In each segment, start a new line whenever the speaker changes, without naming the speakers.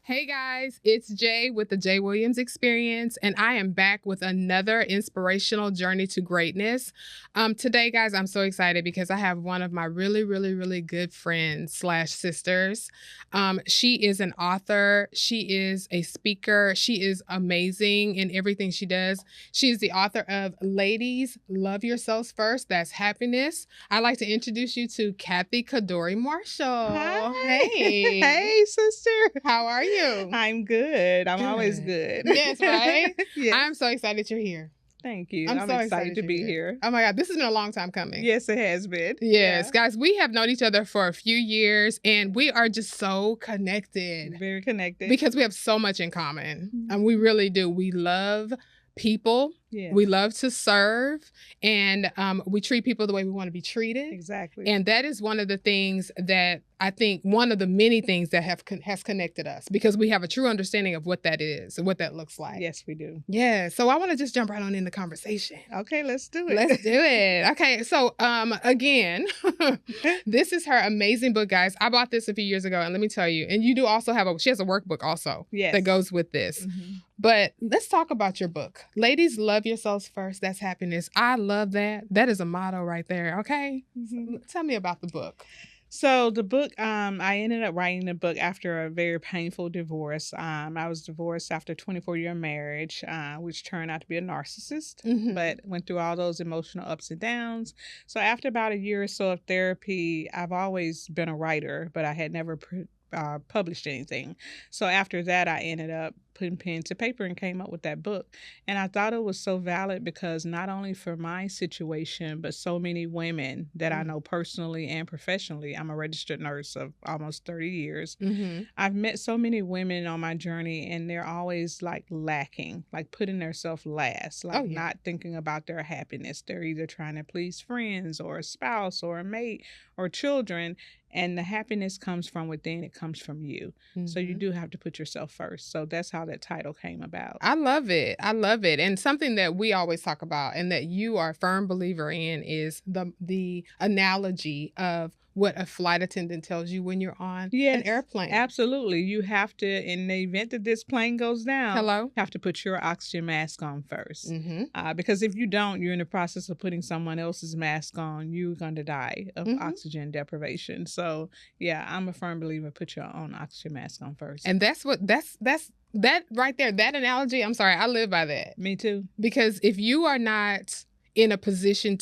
Hey guys, it's Jay with the Jay Williams Experience, and I am back with another inspirational journey to greatness. Today, guys, I'm so excited because I have one of my really good friends slash sisters. She is an author. She is a speaker. She is amazing in everything she does. She is the author of Ladies, Love Yourselves First. That's Happiness. I'd like to introduce you to Cathy CADORI Marshall.
Hi.
Hey.
Hey, sister.
How are you?
I'm good. I'm always good.
Yes, right?
Yes.
I'm so excited you're here.
Thank you.
I'm
I'm
so
excited to
you're
be here.
Oh my God, this has been a long time coming.
Yes, it has been.
Yes,
Yeah.
guys, we have known each other for a few years and we are just so connected
Very connected.
because we have so much in common.
Mhm.
And we really do. We love people.
Yeah.
We love to serve, and we treat people the way we want to be treated.
Exactly.
And that is one of the things that I think one of the many things that has connected us, because we have a true understanding of what that is and what that looks like.
Yes, we do.
Yeah. So I want to just jump right on in the conversation.
Okay, let's do it.
Let's do it. Okay. So again, this is her amazing book, guys. I bought this a few years ago, and let me tell you, and you do also have she has a workbook also that goes with this.
Mm-hmm.
But let's talk about your book. Ladies, love yourselves first. That's happiness. I love that. That is a motto right there. Okay.
Mm-hmm.
So tell me about the book.
So the book, I ended up writing the book after a very painful divorce. I was divorced after a 24-year marriage, which turned out to be a narcissist, but went through all those emotional ups and downs. So after about a year or so of therapy, I've always been a writer, but I had never published anything. So after that, I ended up putting pen to paper and came up with that book. And I thought it was so valid because not only for my situation, but so many women that I know personally and professionally. I'm a registered nurse of almost 30 years. I've met so many women on my journey, and they're always like lacking, like putting themselves last, like not thinking about their happiness. They're either trying to please friends or a spouse or a mate or children. And the happiness comes from within. It comes from you. So you do have to put yourself first. So that's how that title came about.
I love it. I love it. And something that we always talk about and that you are a firm believer in is the analogy of what a flight attendant tells you when you're on an airplane.
Absolutely. You have to, in the event that this plane goes down, you have to put your oxygen mask on first. Because if you don't, you're in the process of putting someone else's mask on, you're going to die of oxygen deprivation. So yeah, I'm a firm believer, put your own oxygen mask on first.
And that's that right there, that analogy, I'm sorry, I live by that.
Me too.
Because if you are not in a position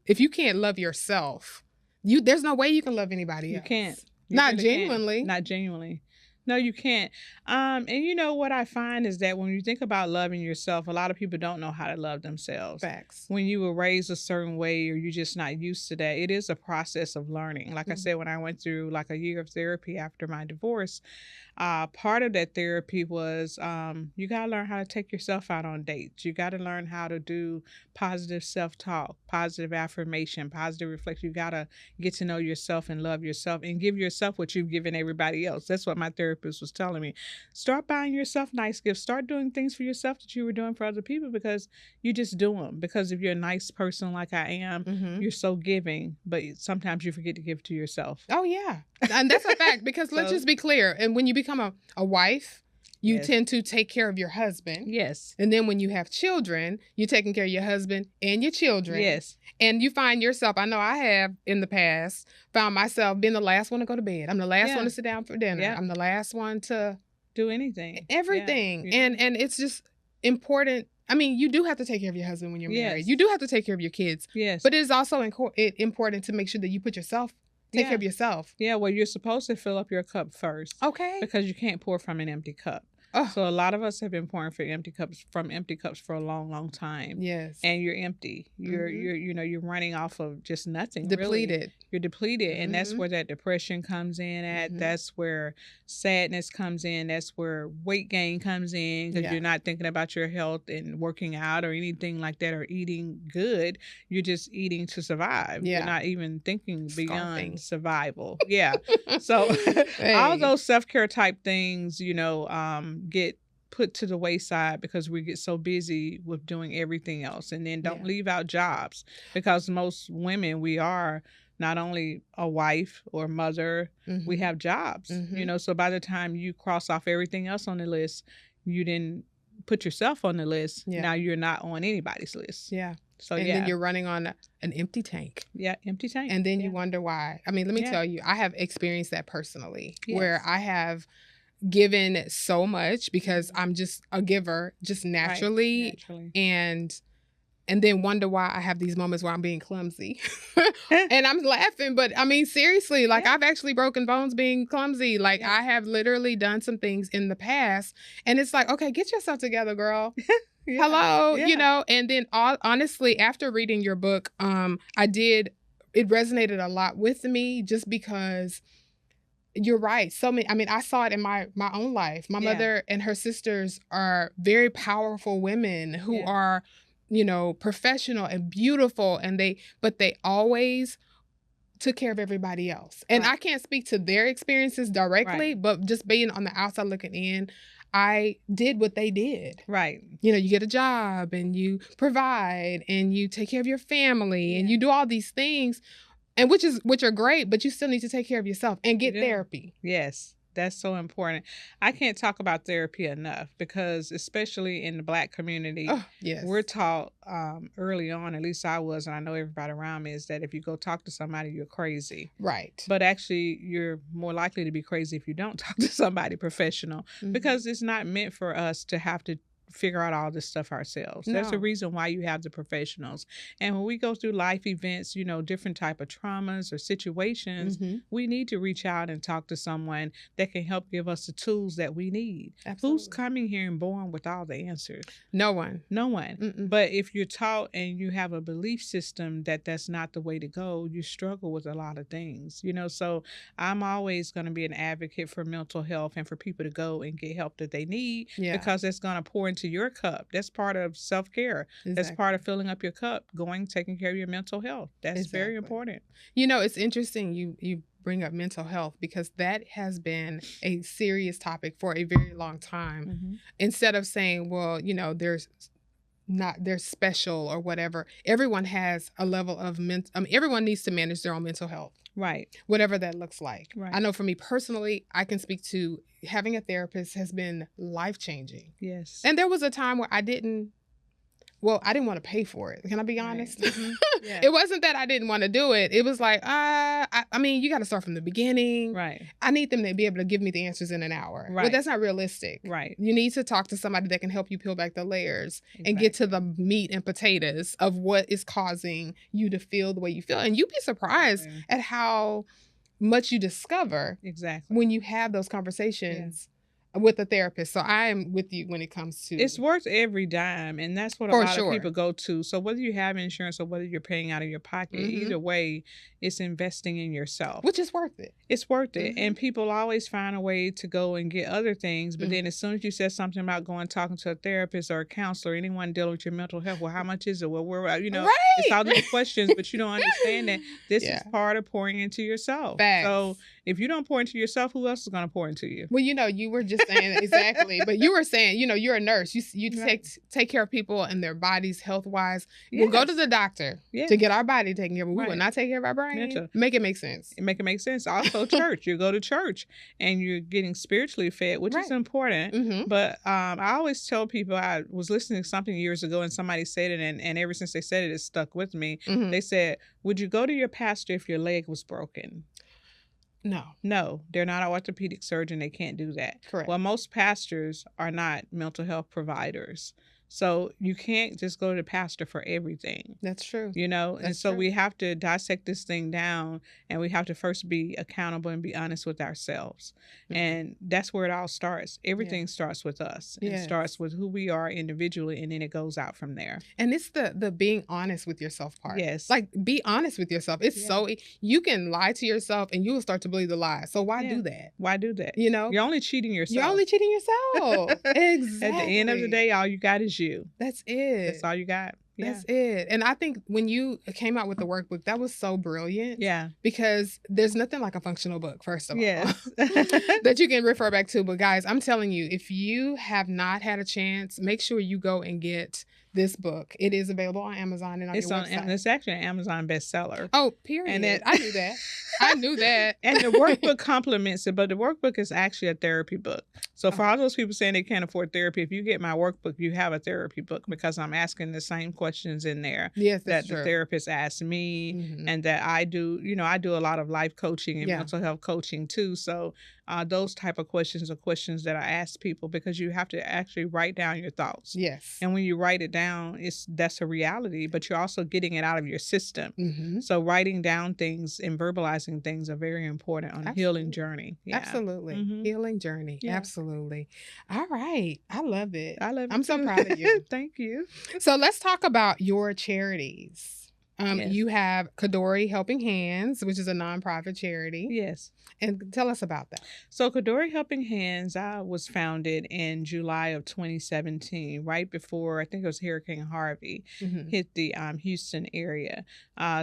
if you can't love yourself, there's no way you can love anybody else.
You can't.
Not genuinely.
Not genuinely. No, you can't. And you know what I find is that when you think about loving yourself, a lot of people don't know how to love themselves.
Facts.
When you were raised a certain way or you're just not used to that, it is a process of learning. Like I said, when I went through like a year of therapy after my divorce, part of that therapy was you got to learn how to take yourself out on dates. You got to learn how to do positive self-talk, positive affirmation, positive reflection. You got to get to know yourself and love yourself and give yourself what you've given everybody else. That's what my therapist was telling me. Start buying yourself nice gifts. Start doing things for yourself that you were doing for other people because you just do them. Because if you're a nice person like I am, you're so giving, but sometimes you forget to give to yourself.
Oh, yeah. And that's a fact because let's just be clear. And when you become a wife, you tend to take care of your husband.
Yes.
And then when you have children, you're taking care of your husband and your children.
Yes.
And you find yourself, I know I have in the past, found myself being the last one to go to bed. I'm the last one to sit down for dinner. I'm the last one to
do anything.
Everything. Yeah. And it's just important. I mean, you do have to take care of your husband when you're married. You do have to take care of your kids.
Yes.
But it is also important to make sure that you put yourself Take care of yourself.
Yeah, well, you're supposed to fill up your cup first.
Okay.
Because you can't pour from an empty cup.
Oh.
So a lot of us have been pouring from empty cups for a long time.
Yes.
And you're empty. You're running off of just nothing.
Depleted.
Really. You're depleted. And that's where that depression comes in at. That's where sadness comes in. That's where weight gain comes in because you're not thinking about your health and working out or anything like that or eating good. You're just eating to survive. You're not even thinking beyond survival. Yeah. So all those self-care type things, get put to the wayside because we get so busy with doing everything else. And then don't leave out jobs because most women, we are not only a wife or mother, we have jobs, you know, so by the time you cross off everything else on the list, you didn't put yourself on the list.
Yeah.
Now you're not on anybody's list.
Yeah.
So
and then you're running on an empty tank.
Yeah, empty tank.
And then you wonder why. I mean, let me tell you, I have experienced that personally, where I have given so much because I'm just a giver, just naturally. And then wonder why I have these moments where I'm being clumsy. And I'm laughing, but I mean, seriously, like I've actually broken bones being clumsy. Like I have literally done some things in the past, and it's like, okay, get yourself together, girl. Hello, you know. And then honestly, after reading your book, it resonated a lot with me, just because you're right. So many, I mean, I saw it in my own life. My mother and her sisters are very powerful women who are, you know, professional and beautiful, and but they always took care of everybody else. And I can't speak to their experiences directly, but just being on the outside looking in, I did what they did.
Right.
You know, you get a job and you provide and you take care of your family and you do all these things, and which are great, but you still need to take care of yourself and get therapy.
Yes. That's so important. I can't talk about therapy enough, because especially in the Black community, we're taught early on, at least I was, and I know everybody around me, is that if you go talk to somebody, you're crazy.
Right.
But actually, you're more likely to be crazy if you don't talk to somebody professional, because it's not meant for us to have to figure out all this stuff ourselves. There's a reason why you have the professionals. And when we go through life events, you know, different type of traumas or situations, we need to reach out and talk to someone that can help give us the tools that we need. Absolutely. Who's coming here and born with all the answers?
No one.
No one. But if you're taught and you have a belief system that that's not the way to go, you struggle with a lot of things, you know. So I'm always going to be an advocate for mental health and for people to go and get help that they need, because it's going to pour into your cup. That's part of self-care. That's part of filling up your cup, taking care of your mental health. That's very important.
You know, it's interesting you bring up mental health, because that has been a serious topic for a very long time. Instead of saying, well, you know, they're special or whatever, everyone has a level of everyone needs to manage their own mental health. Right. Whatever that looks like. Right. I know for me personally, I can speak to having a therapist has been life-changing. Yes. And there was a time where I didn't want to pay for it. Can I be honest? It wasn't that I didn't want to do it. It was like, I mean, you got to start from the beginning. Right. I need them to be able to give me the answers in an hour. Right. But that's not realistic. Right. You need to talk to somebody that can help you peel back the layers and get to the meat and potatoes of what is causing you to feel the way you feel. And you'd be surprised at how much you discover when you have those conversations with a therapist. So I am with you when it comes to...
It's worth every dime, and that's what a lot of people go to. So whether you have insurance or whether you're paying out of your pocket, either way, it's investing in yourself.
Which is worth it.
It's worth it. And people always find a way to go and get other things, but then as soon as you said something about going talking to a therapist or a counselor, anyone dealing with your mental health, well, how much is it? Well, you know, it's all these questions, but you don't understand that this is part of pouring into yourself. Facts. So if you don't pour into yourself, who else is going to pour into you?
Well, you know, you were just saying exactly, but you were saying, you know, you're a nurse. You take care of people and their bodies health wise. We'll go to the doctor to get our body taken care of. We will not take care of our brain. Make it make sense.
Make it make sense. Also, church. You go to church and you're getting spiritually fed, which is important. But I always tell people, I was listening to something years ago and somebody said it, and ever since they said it, it stuck with me. They said, would you go to your pastor if your leg was broken? No, they're not an orthopedic surgeon. They can't do that. Correct. Well, most pastors are not mental health providers. So you can't just go to the pastor for everything.
That's true.
You know, and so we have to dissect this thing down, and we have to first be accountable and be honest with ourselves. And that's where it all starts. Everything starts with us. It starts with who we are individually, and then it goes out from there.
And it's the being honest with yourself part. Yes. Like, be honest with yourself. It's so, you can lie to yourself and you will start to believe the lie. So why do that?
Why do that?
You know?
You're only cheating yourself.
You're only cheating yourself. Exactly.
At the end of the day, all you got is you.
That's it.
That's all you got.
That's it. And I think when you came out with the workbook, that was so brilliant. Yeah. Because there's nothing like a functional book, first of all, that you can refer back to. But guys, I'm telling you, if you have not had a chance, make sure you go and get this book. It is available on Amazon and on your website.
It's actually an Amazon bestseller.
Oh, period. And I knew that. I knew that.
And the workbook complements it, but the workbook is actually a therapy book. So for all those people saying they can't afford therapy, if you get my workbook, you have a therapy book, because I'm asking the same questions in there that the therapist asked me, and that I do. I do a lot of life coaching and mental health coaching too. So those type of questions are questions that I ask people, because you have to actually write down your thoughts.
Yes.
And when you write it down, that's a reality, but you're also getting it out of your system. So writing down things and verbalizing things are very important on a healing journey. Yeah.
Absolutely. Healing journey. Yeah. Absolutely. All right. I love it.
I'm
so proud of you.
Thank you.
So let's talk about your charities. You have CADORI Helping Hands, which is a nonprofit charity.
Yes.
And tell us about that.
So CADORI Helping Hands was founded in July of 2017, right before, I think it was Hurricane Harvey hit the Houston area.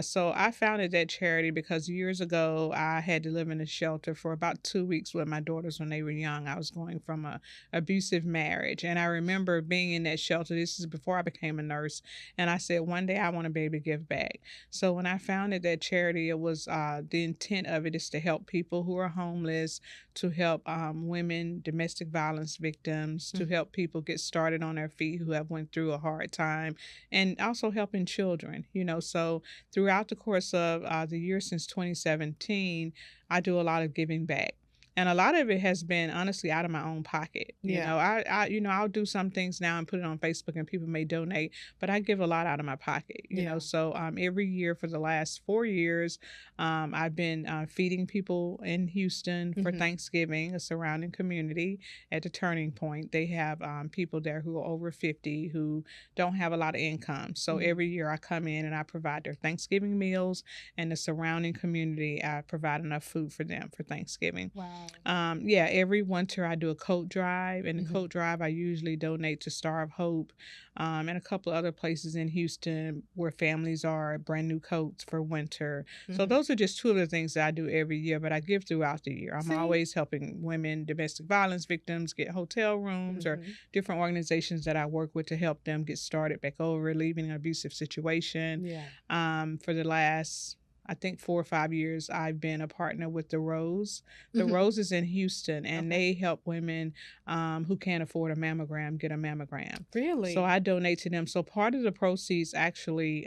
So I founded that charity because years ago, I had to live in a shelter for about 2 weeks with my daughters when they were young. I was going from an abusive marriage. And I remember being in that shelter. This is before I became a nurse. And I said, one day I want to be able to give back. So when I founded that charity, it was the intent of it is to help people who are homeless, to help women, domestic violence victims, to help people get started on their feet who have went through a hard time, and also helping children. So throughout the course of the year since 2017, I do a lot of giving back. And a lot of it has been honestly out of my own pocket. I'll do some things now and put it on Facebook and people may donate, but I give a lot out of my pocket, you know? So every year for the last 4 years, I've been feeding people in Houston for Thanksgiving, a surrounding community at the Turning Point. They have people there who are over 50 who don't have a lot of income. So every year I come in and I provide their Thanksgiving meals, and the surrounding community, I provide enough food for them for Thanksgiving.
Wow.
Every winter I do a coat drive, and the coat drive I usually donate to Star of Hope and a couple of other places in Houston where families are, brand new coats for winter. So those are just two of the things that I do every year, but I give throughout the year. I'm always helping women, domestic violence victims get hotel rooms or different organizations that I work with to help them get started back over, leaving an abusive situation. For the last, I think 4 or 5 years, I've been a partner with The Rose. The Rose is in Houston, and they help women who can't afford a mammogram get a mammogram.
Really?
So I donate to them. So part of the proceeds actually,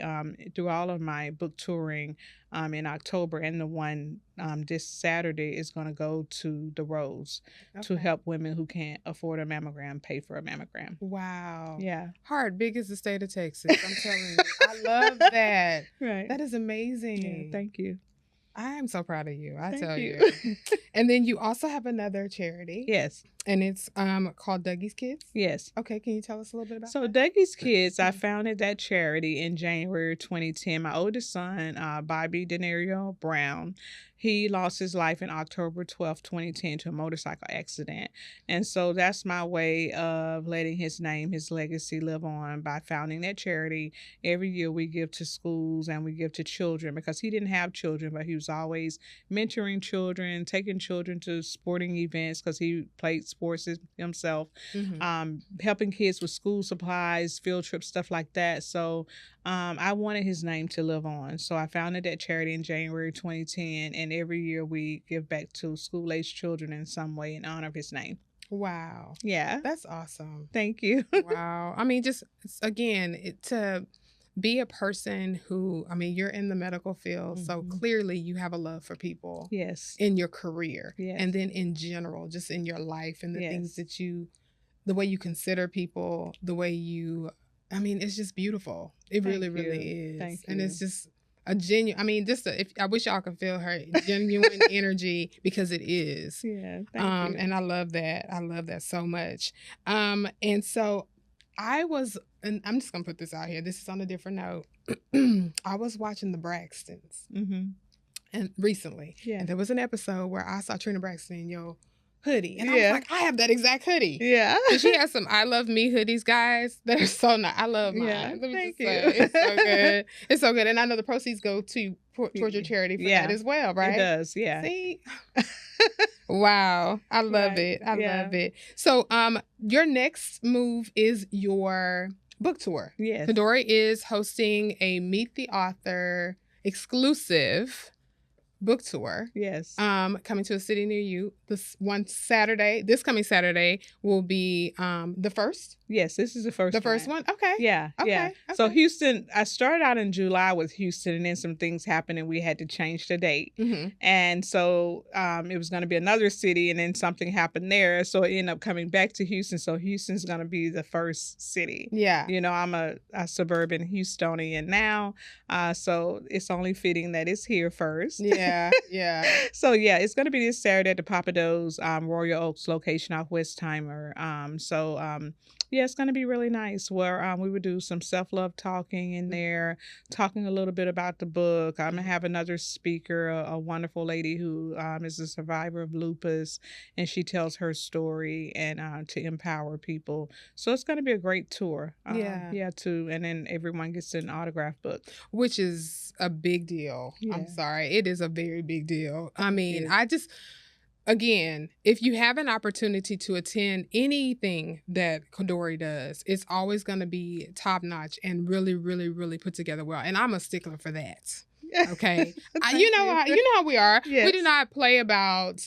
through all of my book touring in October, and the one this Saturday is going to go to The Rose to help women who can't afford a mammogram pay for a mammogram.
Wow.
Yeah.
Heart big as the state of Texas. I'm telling you. I love that.
Right.
That is amazing.
Yeah, thank you.
I am so proud of you.
Thank
tell
you.
And then you also have another charity.
Yes.
And it's called Dougie's Kids?
Yes.
Okay, can you tell us a little bit about
that? So Dougie's Kids, I founded that charity in January 2010. My oldest son, Bobby Denario Brown, he lost his life in October 12th, 2010 to a motorcycle accident. And so that's my way of letting his name, his legacy live on by founding that charity. Every year we give to schools and we give to children, because he didn't have children, but he was always mentoring children, taking children to sporting events because he played sports himself, helping kids with school supplies, field trips, stuff like that. So I wanted his name to live on. So I founded that charity in January 2010, and every year we give back to school-aged children in some way in honor of his name.
Wow.
Yeah.
That's awesome.
Thank you.
Wow. I mean, just again, to be a person who, I mean, you're in the medical field, so clearly you have a love for people.
Yes.
In your career.
Yes.
And then in general, just in your life and the things that the way you consider people, the way you, I mean, it's just beautiful. It really, really is.
Thank you.
And it's just a genuine, I mean, I wish y'all could feel her genuine energy, because it is.
Yeah. Thank you.
And I love that. I love that so much. And so and I'm just going to put this out here. This is on a different note. I was watching the Braxtons and recently. Yeah. And there was an episode where I saw Trina Braxton in your hoodie. And I was like, I have that exact hoodie.
Yeah.
And she has some I Love Me hoodies, guys. That are so nice. I love mine.
Yeah. Thank you.
It's so good. It's so good. And I know the proceeds go towards your charity for that as well, right?
It does, yeah.
See? Wow. I love it. I love it. So your next move is your book tour.
Yes.
CADORI is hosting a Meet the Author exclusive book tour.
Yes.
Coming to a city near you. This coming Saturday will be the first.
Yes, this is the first.
The first one? Okay.
Yeah.
Okay.
Yeah.
Okay.
So Houston, I started out in July with Houston, and then some things happened and we had to change the date.
Mm-hmm.
And so it was going to be another city, and then something happened there. So it ended up coming back to Houston. So Houston's going to be the first city.
Yeah.
You know, I'm a suburban Houstonian now. So it's only fitting that it's here first.
Yeah. Yeah.
So yeah, it's going to be this Saturday at the Papados, Royal Oaks location off Westheimer. Yeah, it's going to be really nice where we would do some self-love talking in there, talking a little bit about the book. I'm going to have another speaker, a wonderful lady who is a survivor of lupus, and she tells her story and to empower people. So it's going to be a great tour.
Yeah,
too. And then everyone gets an autograph book.
which is a big deal.
Yeah.
I'm sorry. It is a very big deal. I mean,
Yeah.
Again, if you have an opportunity to attend anything that CADORI does, it's always going to be top notch and really, really, really put together well. And I'm a stickler for that. Okay. You know how we are.
Yes.
We do not play about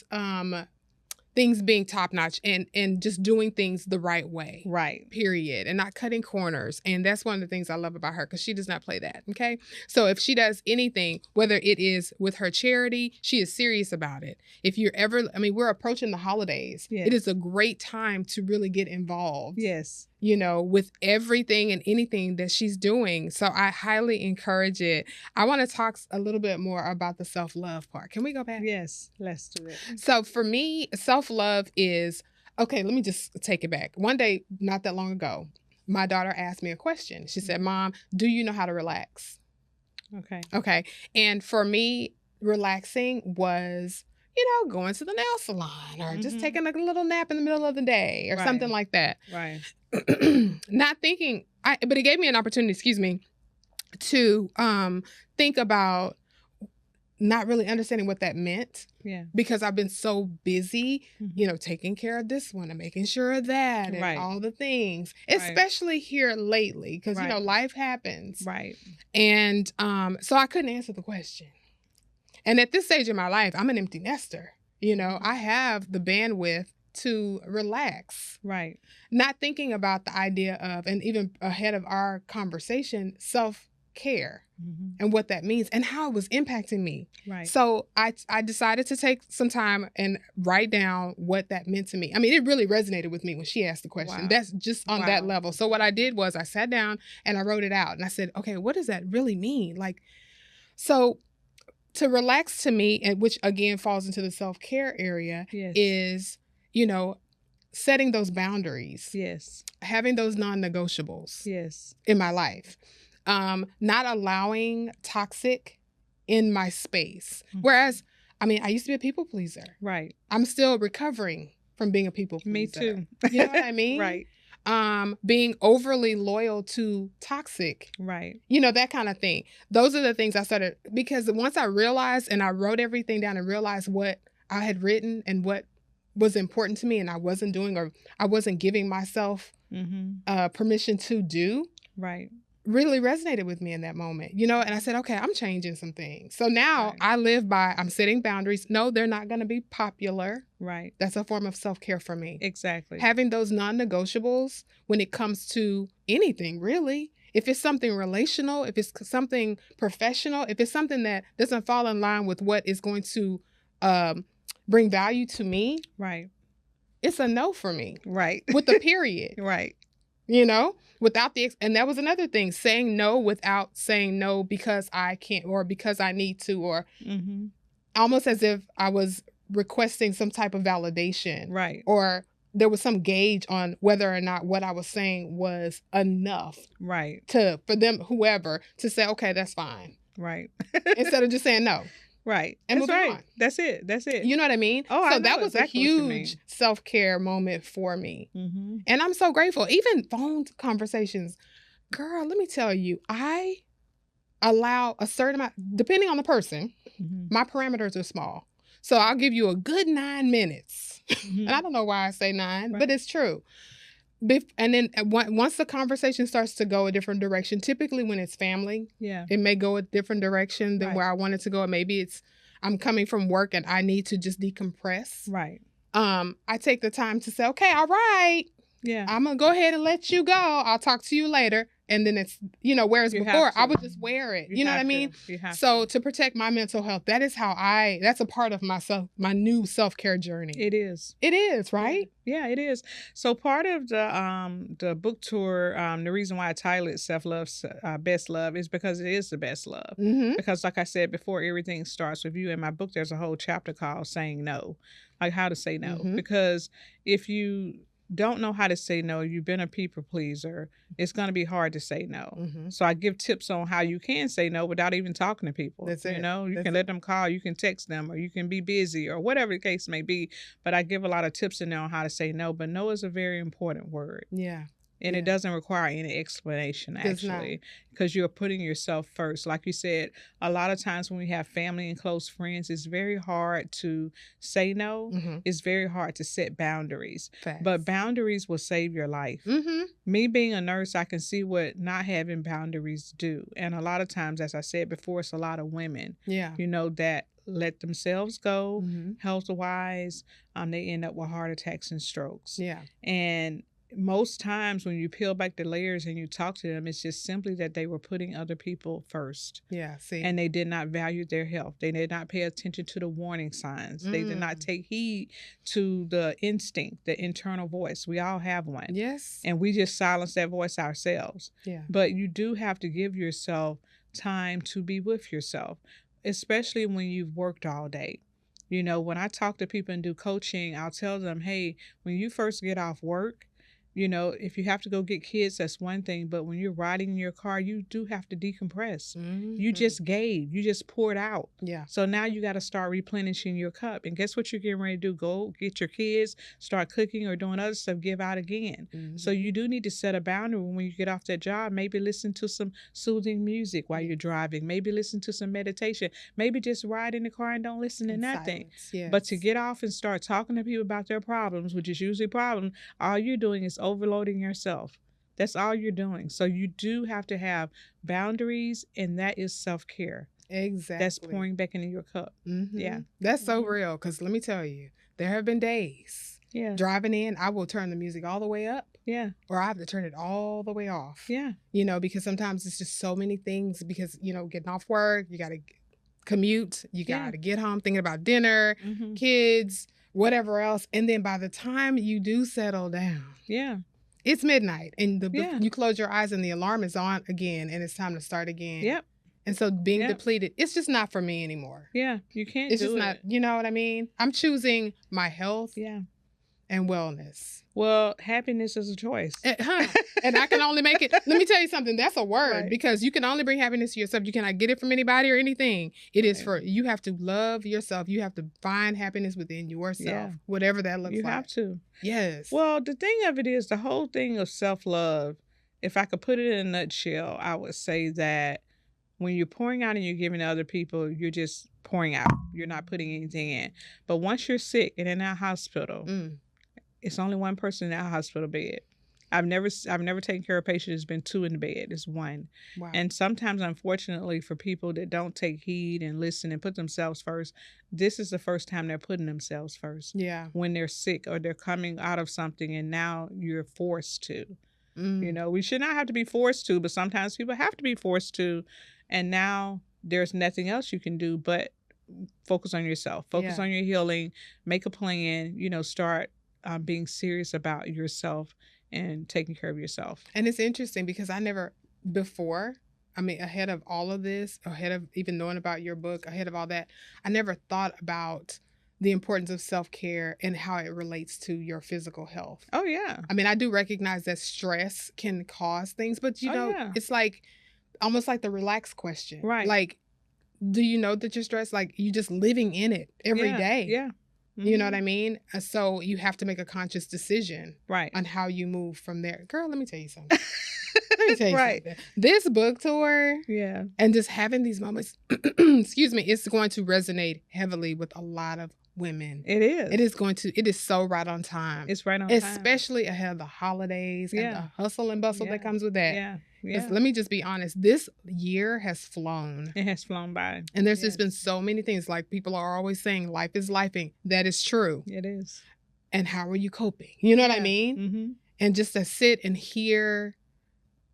things being top notch and just doing things the right way.
Right.
Period. And not cutting corners. And that's one of the things I love about her, because she does not play that. Okay. So if she does anything, whether it is with her charity, she is serious about it. If you're we're approaching the holidays.
Yes.
It is a great time to really get involved.
Yes.
With everything and anything that she's doing. So I highly encourage it. I want to talk a little bit more about the self-love part. Can we go back?
Yes. Let's do it.
So for me, self-love is, okay, let me just take it back. One day, not that long ago, my daughter asked me a question. She said, "Mom, do you know how to relax?"
Okay.
Okay. And for me, relaxing was, going to the nail salon or just taking a little nap in the middle of the day or something like that.
Right.
Not thinking, but it gave me an opportunity, to think about not really understanding what that meant.
Yeah.
Because I've been so busy, taking care of this one and making sure of that and all the things, especially here lately, because, life happens.
Right.
And so I couldn't answer the question. And at this stage in my life, I'm an empty nester. I have the bandwidth to relax.
Right.
Not thinking about the idea of, and even ahead of our conversation, self-care and what that means and how it was impacting me.
Right.
So I decided to take some time and write down what that meant to me. I mean, it really resonated with me when she asked the question.
Wow.
That's just on that level. So what I did was I sat down and I wrote it out and I said, okay, what does that really mean? So to relax to me, and which again falls into the self-care area, is, setting those boundaries.
Yes.
Having those non-negotiables.
Yes.
In my life. Not allowing toxic in my space. Whereas, I used to be a people pleaser.
Right.
I'm still recovering from being a people pleaser.
Me too.
You know what I mean?
Right.
Being overly loyal to toxic.
Right.
That kind of thing. Those are the things I started, because once I realized and I wrote everything down and realized what I had written and what was important to me and I wasn't doing, or I wasn't giving myself permission to do.
Right.
Really resonated with me in that moment, and I said, okay, I'm changing some things. So now I live by, I'm setting boundaries. No, they're not going to be popular.
Right.
That's a form of self-care for me.
Exactly.
Having those non-negotiables when it comes to anything, really. If it's something relational, if it's something professional, if it's something that doesn't fall in line with what is going to bring value to me.
Right.
It's a no for me.
Right.
With a period.
Right.
Without and that was another thing, saying no without saying no because I can't or because I need to, or almost as if I was requesting some type of validation.
Right.
Or there was some gauge on whether or not what I was saying was enough.
Right.
For them, whoever, to say, okay, that's fine.
Right.
Instead of just saying no.
Right.
And
that's
moving
right.
on.
That's it. That's it.
You know what I mean?
Oh,
so that was
exactly
a huge self-care moment for me. And I'm so grateful. Even phone conversations. Girl, let me tell you, I allow a certain amount, depending on the person, my parameters are small. So I'll give you a good 9 minutes. And I don't know why I say 9, but it's true. And then once the conversation starts to go a different direction, typically when it's family, it may go a different direction than where I want it to go. And maybe it's I'm coming from work and I need to just decompress.
Right.
I take the time to say, okay, all right. Yeah. I'm going to go ahead and let you go. I'll talk to you later. And then it's, whereas before I would just wear it. You know what I mean? So to protect my mental health, that is how that's a part of my new self-care journey.
It is.
It is, right?
Yeah, it is. So part of the book tour, the reason why I titled it Self-Love, Best Love is because it is the best love. Mm-hmm. Because like I said before, everything starts with you. In my book, there's a whole chapter called Saying No, like how to say no. Mm-hmm. Because if you don't know how to say no, you've been a people pleaser, it's going to be hard to say no. Mm-hmm. So I give tips on how you can say no without even talking to people. That's it. You can let them call, you can text them, or you can be busy, or whatever the case may be. But I give a lot of tips in there on how to say no. But no is a very important word. Yeah. And it doesn't require any explanation, actually, because you're putting yourself first. Like you said, a lot of times when we have family and close friends, it's very hard to say no. Mm-hmm. It's very hard to set boundaries. Facts. But boundaries will save your life. Mm-hmm. Me being a nurse, I can see what not having boundaries do. And a lot of times, as I said before, it's a lot of women, that let themselves go, mm-hmm. health-wise. They end up with heart attacks and strokes. Yeah. And most times when you peel back the layers and you talk to them, it's just simply that they were putting other people first. Yeah, see. And they did not value their health. They did not pay attention to the warning signs. They did not take heed to the instinct, the internal voice. We all have one. Yes. And we just silence that voice ourselves. Yeah. But you do have to give yourself time to be with yourself, especially when you've worked all day. When I talk to people and do coaching, I'll tell them, hey, when you first get off work, if you have to go get kids, that's one thing. But when you're riding in your car, you do have to decompress. Mm-hmm. You just you just poured out. Yeah. So now you got to start replenishing your cup. And guess what you're getting ready to do? Go get your kids, start cooking or doing other stuff, give out again. Mm-hmm. So you do need to set a boundary when you get off that job. Maybe listen to some soothing music while you're driving. Maybe listen to some meditation. Maybe just ride in the car and don't listen to nothing. Yes. But to get off and start talking to people about their problems, which is usually problems, all you're doing is overloading yourself. That's all you're doing. So you do have to have boundaries, and that is self-care. Exactly. That's pouring back into your cup. Mm-hmm. Yeah.
That's so real, because let me tell you, there have been days driving in, I will turn the music all the way up. Yeah. Or I have to turn it all the way off. Yeah. Because sometimes it's just so many things, because, getting off work, you got to commute, you got to get home thinking about dinner, mm-hmm. kids, whatever else. And then by the time you do settle down, it's midnight, and you close your eyes and the alarm is on again, and it's time to start again. Yep. And so being depleted, it's just not for me anymore. Yeah, you can't it's do just it. Not, you know what I mean? I'm choosing my health and wellness.
Well, happiness is a choice.
And I can only make it. Let me tell you something. That's a word, because you can only bring happiness to yourself. You cannot get it from anybody or anything. It is you have to love yourself. You have to find happiness within yourself, whatever that looks like.
You have to.
Yes.
Well, the thing of it is, the whole thing of self-love, if I could put it in a nutshell, I would say that when you're pouring out and you're giving to other people, you're just pouring out. You're not putting anything in. But once you're sick and in that hospital, it's only one person in that hospital bed. I've never taken care of a patient who's been two in the bed. It's one. Wow. And sometimes, unfortunately, for people that don't take heed and listen and put themselves first, this is the first time they're putting themselves first. Yeah. When they're sick or they're coming out of something, and now you're forced to. We should not have to be forced to, but sometimes people have to be forced to. And now there's nothing else you can do but focus on yourself, focus on your healing, make a plan, start being serious about yourself and taking care of yourself.
And it's interesting because ahead of all of this, ahead of even knowing about your book, ahead of all that, I never thought about the importance of self-care and how it relates to your physical health. Oh, yeah. I do recognize that stress can cause things, but it's like almost like the relax question. Right. Like, do you know that you're stressed? Like, you just living in it every day. Yeah. Mm-hmm. You know what I mean? So you have to make a conscious decision on how you move from there. Girl, let me tell you something. Let me tell you something. This book tour and just having these moments, excuse me, it's going to resonate heavily with a lot of women.
It is.
It is so right on time.
It's right on time.
Especially ahead of the holidays and the hustle and bustle that comes with that.
Yeah.
Because let me just be honest, this year has flown.
It has flown by.
And there's just been so many things. Like people are always saying life is lifing. That is true.
It is.
And how are you coping? You know what I mean?
Mm-hmm.
And just to sit and hear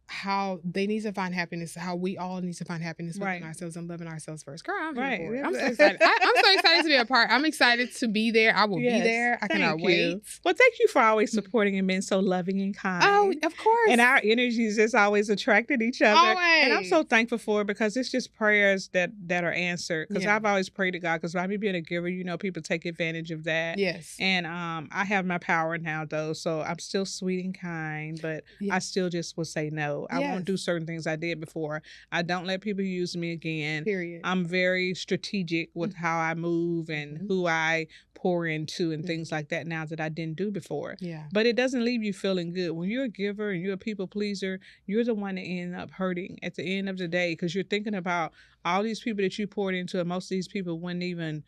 how they need to find happiness, how we all need to find happiness within ourselves and living ourselves first. Girl, I'm here for it. I'm so excited. I'm so excited to be a part. I'm excited to be there. I will be there. I cannot wait.
Well, thank you for always supporting and being so loving and kind.
Oh, of course.
And our energies just always attracted each other.
Always.
And I'm so thankful for it because it's just prayers that are answered. Because I've always prayed to God. Because by me being a giver, people take advantage of that.
Yes.
And I have my power now, though. So I'm still sweet and kind, but I still just will say no. I won't do certain things I did before. I don't let people use me again.
Period.
I'm very strategic with how I move and who I pour into and things like that now that I didn't do before.
Yeah.
But it doesn't leave you feeling good. When you're a giver and you're a people pleaser, you're the one that end up hurting at the end of the day because you're thinking about all these people that you poured into, and most of these people wouldn't even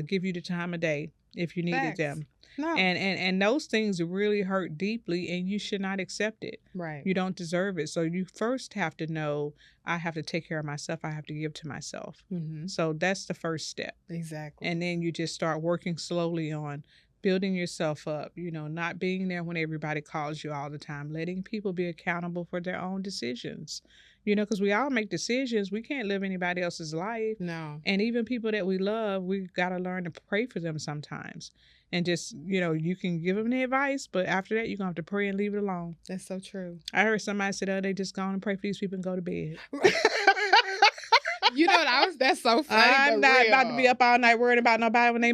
give you the time of day if you needed them.
No.
And those things really hurt deeply, and you should not accept it.
Right.
You don't deserve it. So you first have to know, I have to take care of myself. I have to give to myself. Mm-hmm. So that's the first step.
Exactly.
And then you just start working slowly on building yourself up, not being there when everybody calls you all the time, letting people be accountable for their own decisions. Because we all make decisions. We can't live anybody else's life.
No.
And even people that we love, we've got to learn to pray for them sometimes. And just, you can give them the advice, but after that, you're going to have to pray and leave it alone.
That's so true.
I heard somebody say, they just go on and pray for these people and go to bed.
That's so funny.
I'm not about to be up all night worrying about nobody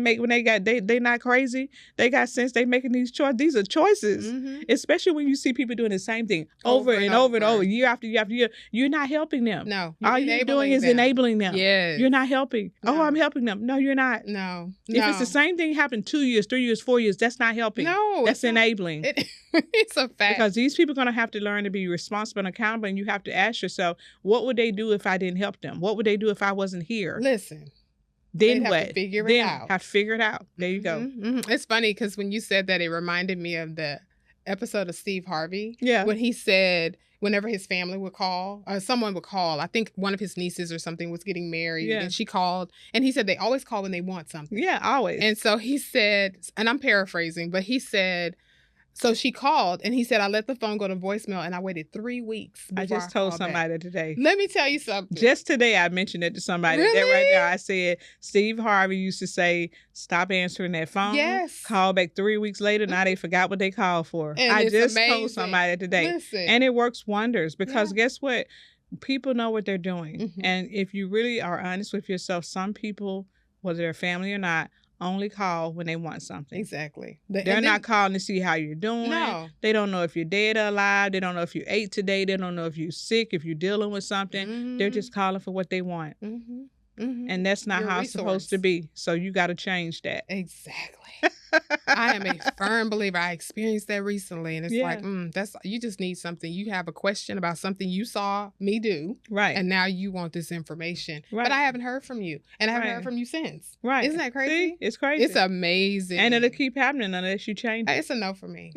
they not crazy. They got sense. They making these choices. These are choices, especially when you see people doing the same thing over and over, year after year after year. You're not helping them.
No.
All you're doing is enabling them.
Yes.
You're not helping. No. Oh, I'm helping them. No, you're not.
No.
If it's the same thing happened 2 years, 3 years, 4 years, that's not helping.
No.
That's enabling.
It's a fact.
Because these people are going to have to learn to be responsible and accountable, and you have to ask yourself, what would they do if I didn't help them? What would they do if I wasn't here?
Listen.
Then what?
Have to figure it out.
Have to figure it out. There you go.
Mm-hmm. It's funny because when you said that, it reminded me of the episode of Steve Harvey.
Yeah.
When he said whenever his family would call, or someone would call, I think one of his nieces or something was getting married, and she called, and he said they always call when they want something.
Yeah, always.
And so he said, and I'm paraphrasing, but he said, so she called, and he said, I let the phone go to voicemail, and I waited 3 weeks.
I just told somebody today.
Let me tell you something.
Just today, I mentioned it to somebody.
Really?
That right there, I said, Steve Harvey used to say, stop answering that phone.
Yes.
Call back 3 weeks later. Now they forgot what they called for.
And
I just
amazing.
told somebody today.
Listen.
And it works wonders because guess what? People know what they're doing. Mm-hmm. And if you really are honest with yourself, some people, whether they're family or not, only call when they want something.
Exactly.
They're not calling to see how you're doing.
No.
They don't know if you're dead or alive. They don't know if you ate today. They don't know if you're sick, if you're dealing with something. Mm-hmm. They're just calling for what they want.
Mm-hmm. Mm-hmm.
And that's not how it's supposed to be. So you got to change that.
Exactly. I am a firm believer. I experienced that recently, and it's like, that's, you just need something. You have a question about something you saw me do,
right?
And now you want this information,
right?
But I haven't heard from you, and I haven't heard from you since,
right?
Isn't that crazy?
See? It's crazy.
It's amazing,
and it'll keep happening unless you change it.
It's a no for me.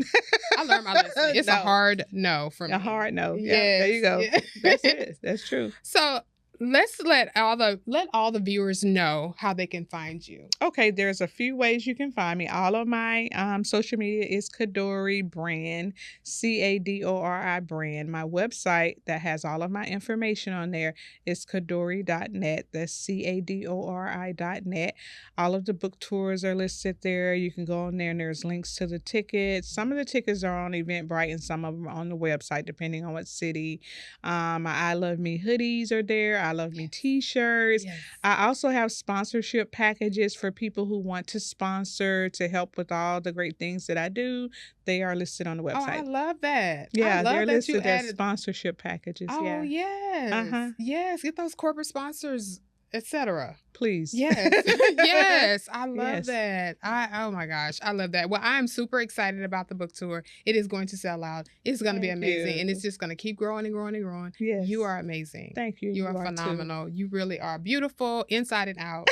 I learned my lesson. It's a hard no for me.
A hard no.
Yes.
Yeah, there you go.
Yeah.
That's it. That's true.
So let's let all the viewers know how they can find you.
Okay, there's a few ways you can find me. All of my social media is CADORI brand, CADORI brand. My website that has all of my information on there is CADORI.net. That's CADORI.net. All of the book tours are listed there. You can go on there and there's links to the tickets. Some of the tickets are on Eventbrite and some of them are on the website depending on what city. My I Love Me hoodies are there. I Love Me t-shirts.
Yes.
I also have sponsorship packages for people who want to sponsor to help with all the great things that I do. They are listed on the website.
Oh, I love that.
Yeah,
I love
they're
that
listed as sponsorship packages.
Oh,
yeah.
yes.
Uh-huh.
Yes, get those corporate sponsors etc.
Please.
Yes. Yes. I love
Yes.
that. Oh my gosh. I love that. Well, I'm super excited about the book tour. It is going to sell out. It's going to be
Thank
amazing. And
you.
it's just going to keep growing and growing and growing.
Yes.
You are amazing.
Thank you.
You are
too.
phenomenal. You really are beautiful inside and out.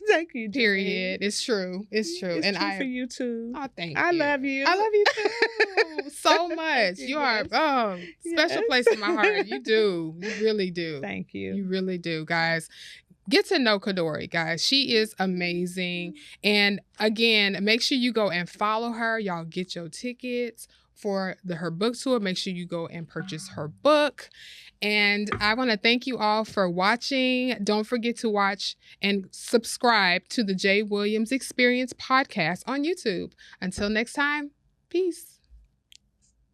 Thank you, Jenny.
Period. It's true. It's true.
It's
and
true for you too.
Oh, thank
I
you.
love you.
I love you too. So much. You are special
Yes.
place in my heart. You do. You really do.
Thank you.
You really do, guys. Get to know CADORI, guys. She is amazing. And again, make sure you go and follow her. Y'all get your tickets for her book tour. Make sure you go and purchase her book. And I want to thank you all for watching. Don't forget to watch and subscribe to the J. Williams Experience podcast on YouTube. Until next time, peace.